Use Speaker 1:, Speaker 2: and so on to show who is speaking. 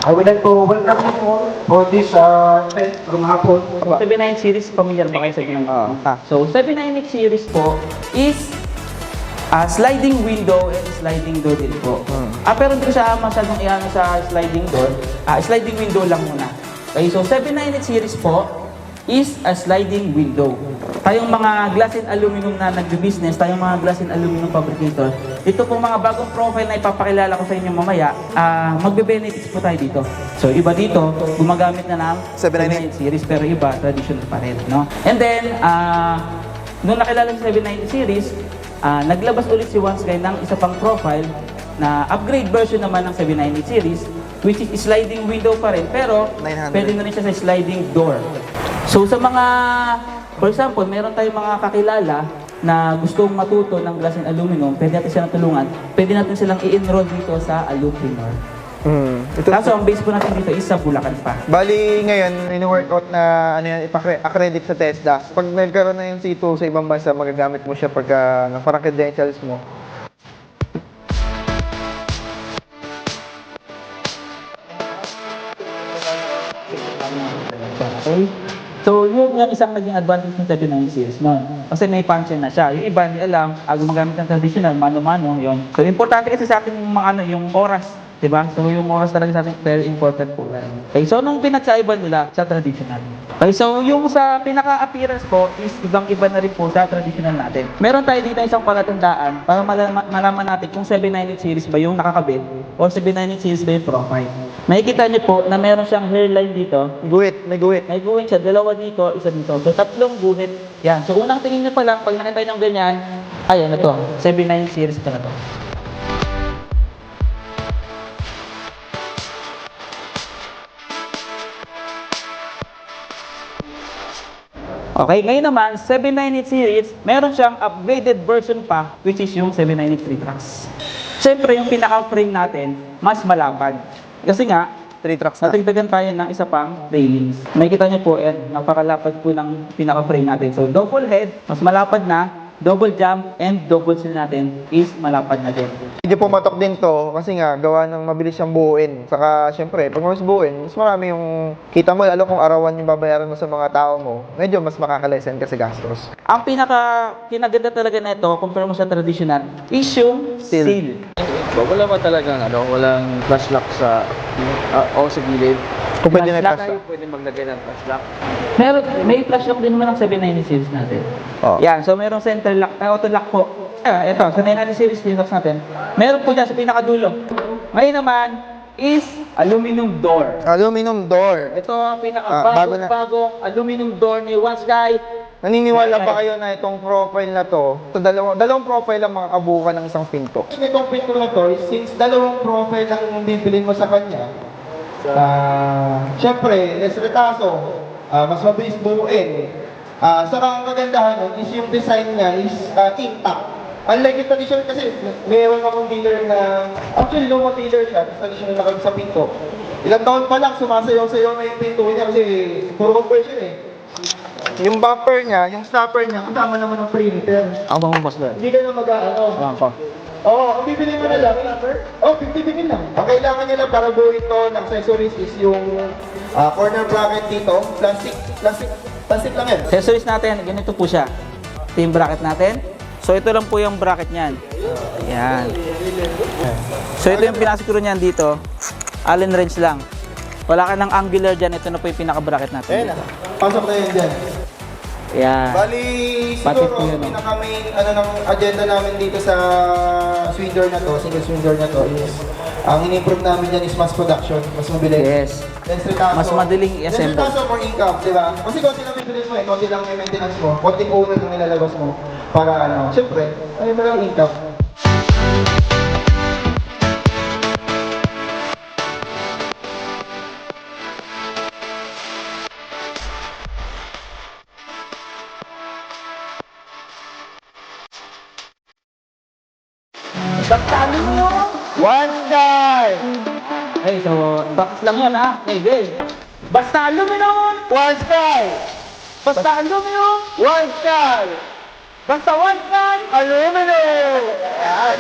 Speaker 1: I would like to welcome you all for this event from hapon.
Speaker 2: 79 series, familiar ba kayo sa ganyan? So, 79 series po is sliding window and sliding door din po. Pero hindi ko siya masyadong iyan sa sliding door. Sliding window lang muna. Okay, so 798 series po is a sliding window. Tayong mga glass and aluminum na nagbe-business, tayong mga glass and aluminum fabricator, ito po mga bagong profile na ipapakilala ko sa inyo mamaya, magbe-benefits po tayo dito. So iba dito, gumagamit na ng 798 series, pero iba, traditional pa rin. No? And then, nung nakilala sa 790 series, naglabas ulit si One Sky ng isa pang profile na upgrade version naman ng 798 series, which is sliding window pa rin, pero
Speaker 3: 900.
Speaker 2: pwede na rin siya sa sliding door. So sa mga, for example, meron tayong mga kakilala na gustong matuto ng glass and aluminum, pwede natin silang tulungan, pwede natin silang i-enroll dito sa Aluprinor. Kaso ang base po natin dito is sa Bulacan pa.
Speaker 3: Bali ngayon, ini-workout na ano yan, ipa-accredit sa TESDA. Pag nagkaroon na yung C2 sa ibang bansa, magagamit mo siya pagka parang credentials mo.
Speaker 2: Okay? So, yun yung isang naging advantage ng 79 series noon. Kasi may function na siya. Yung iba, hindi alam, gumagamit ng traditional, mano-mano, yun. So, importante kasi sa atin yung mga ano, yung oras. Diba? So, yung oras talaga sa atin, very important po. Okay, so, nung pinagkaiba nila sa traditional. Okay, so, yung sa pinaka-appearance po is ibang-iba na rin po sa traditional natin. Meron tayo dito isang palatandaan para malaman natin kung 798 series ba yung nakakabit o 798 series ba yung profile. Makikita niyo po na meron siyang hairline dito.
Speaker 3: Guhit, may guhit.
Speaker 2: May guhit siya, dalawa dito, isa dito. So, tatlong guhit. Yan. So, unang tingin niyo pa lang, pag nakita niyo ganyan, ayan na to. 798 series pa na to. Okay, ngayon naman, 798 series, meron siyang upgraded version pa, which is yung 793 tracks. Siyempre, yung pinaka-frame natin, mas malapad. Kasi nga,
Speaker 3: 3 trucks na.
Speaker 2: natigdagan tayo ng isa pang railings. Makikita niyo po, napakalapad po ng pinaka-frame natin. So, double head, mas malapad na, double jump, and double seal natin is malapad na din.
Speaker 3: Medyo pumatok din to kasi nga gawa ng mabilis siyang buuin. Saka syempre, pag mas buuin, mas marami yung kita mo, lalo kung arawan yung babayaran mo sa mga tao mo, medyo mas makakalesen ka sa gastos.
Speaker 2: Ang kinaganda talaga na ito, compare mo sa traditional, is yung seal.
Speaker 4: Wala ba talagang walang flash lock sa o sa gilid?
Speaker 3: Kung pwede na
Speaker 2: Flash
Speaker 3: ipasa.
Speaker 4: Tayo pwede maglagay ng flash lock.
Speaker 2: May flash lock din naman ng 790 series natin.
Speaker 3: Oh.
Speaker 2: Yan, so merong center lock, auto lock po. Ito, sa 990 series locks natin. Meron po dyan sa pinakadulo. Ngayon naman is aluminum door.
Speaker 3: Aluminum door.
Speaker 2: Ito ang
Speaker 3: bago na.
Speaker 2: pinaka-bagong aluminum door ni One Sky.
Speaker 3: Naniniwala ba kayo na itong profile na to, dalawang profile ang makakabuka ng isang pinto? Itong pinto na to, since dalawang profile ang bibilin mo sa kanya, syempre, less retaso, mas mabilis buuin. Saka ang kagandahan nun is yung design niya is intact. Unlike yung traditional kasi, may ewan akong dealer na, actually lumang dealer siya, traditional na sa pinto. Ilang taon pa lang, sumasayaw-sayaw na yung pinto niya kasi puro conversion eh. Yung bumper niya, yung stopper niya, kasama naman ng printer.
Speaker 2: Ako bang boss doon?
Speaker 3: Hindi ka na mag-ano. Oo, ang bibili mo na lang. 50 bigil lang. Ang kailangan niya lang para buuin to ng accessories is yung corner bracket dito. Plastic lang yan.
Speaker 2: Accessories natin, ganito po siya. Ito yung bracket natin. So ito lang po yung bracket niyan. Ayan. So ito yung pinasiguro niyan dito. Allen wrench lang. Wala ka ng angular dyan, ito na po yung pinaka-bracket natin.
Speaker 3: Ayan na. Pasok na yan dyan.
Speaker 2: Ayan.
Speaker 3: Bali,
Speaker 2: Pati po
Speaker 3: siguro,
Speaker 2: yun,
Speaker 3: pinaka-main ng agenda namin dito sa swing door na to, single swing door na to is, ang in-improve namin dyan is mass production, mas mabilis.
Speaker 2: Yes.
Speaker 3: Less retaso.
Speaker 2: Mas madaling i-assemble.
Speaker 3: Less retaso for income, di ba? Kasi konti lang bibilis mo konti lang yung maintenance mo, konting owner lang nilalabas mo para syempre, ay malang income.
Speaker 2: Baktalo mo!
Speaker 3: One guy!
Speaker 2: Ay, so, box lang yun ha. Hey, hey. Basta aluminum!
Speaker 3: One guy!
Speaker 2: Basta aluminum!
Speaker 3: One guy!
Speaker 2: Basta one gun!
Speaker 3: Aluminum!
Speaker 2: Ayan.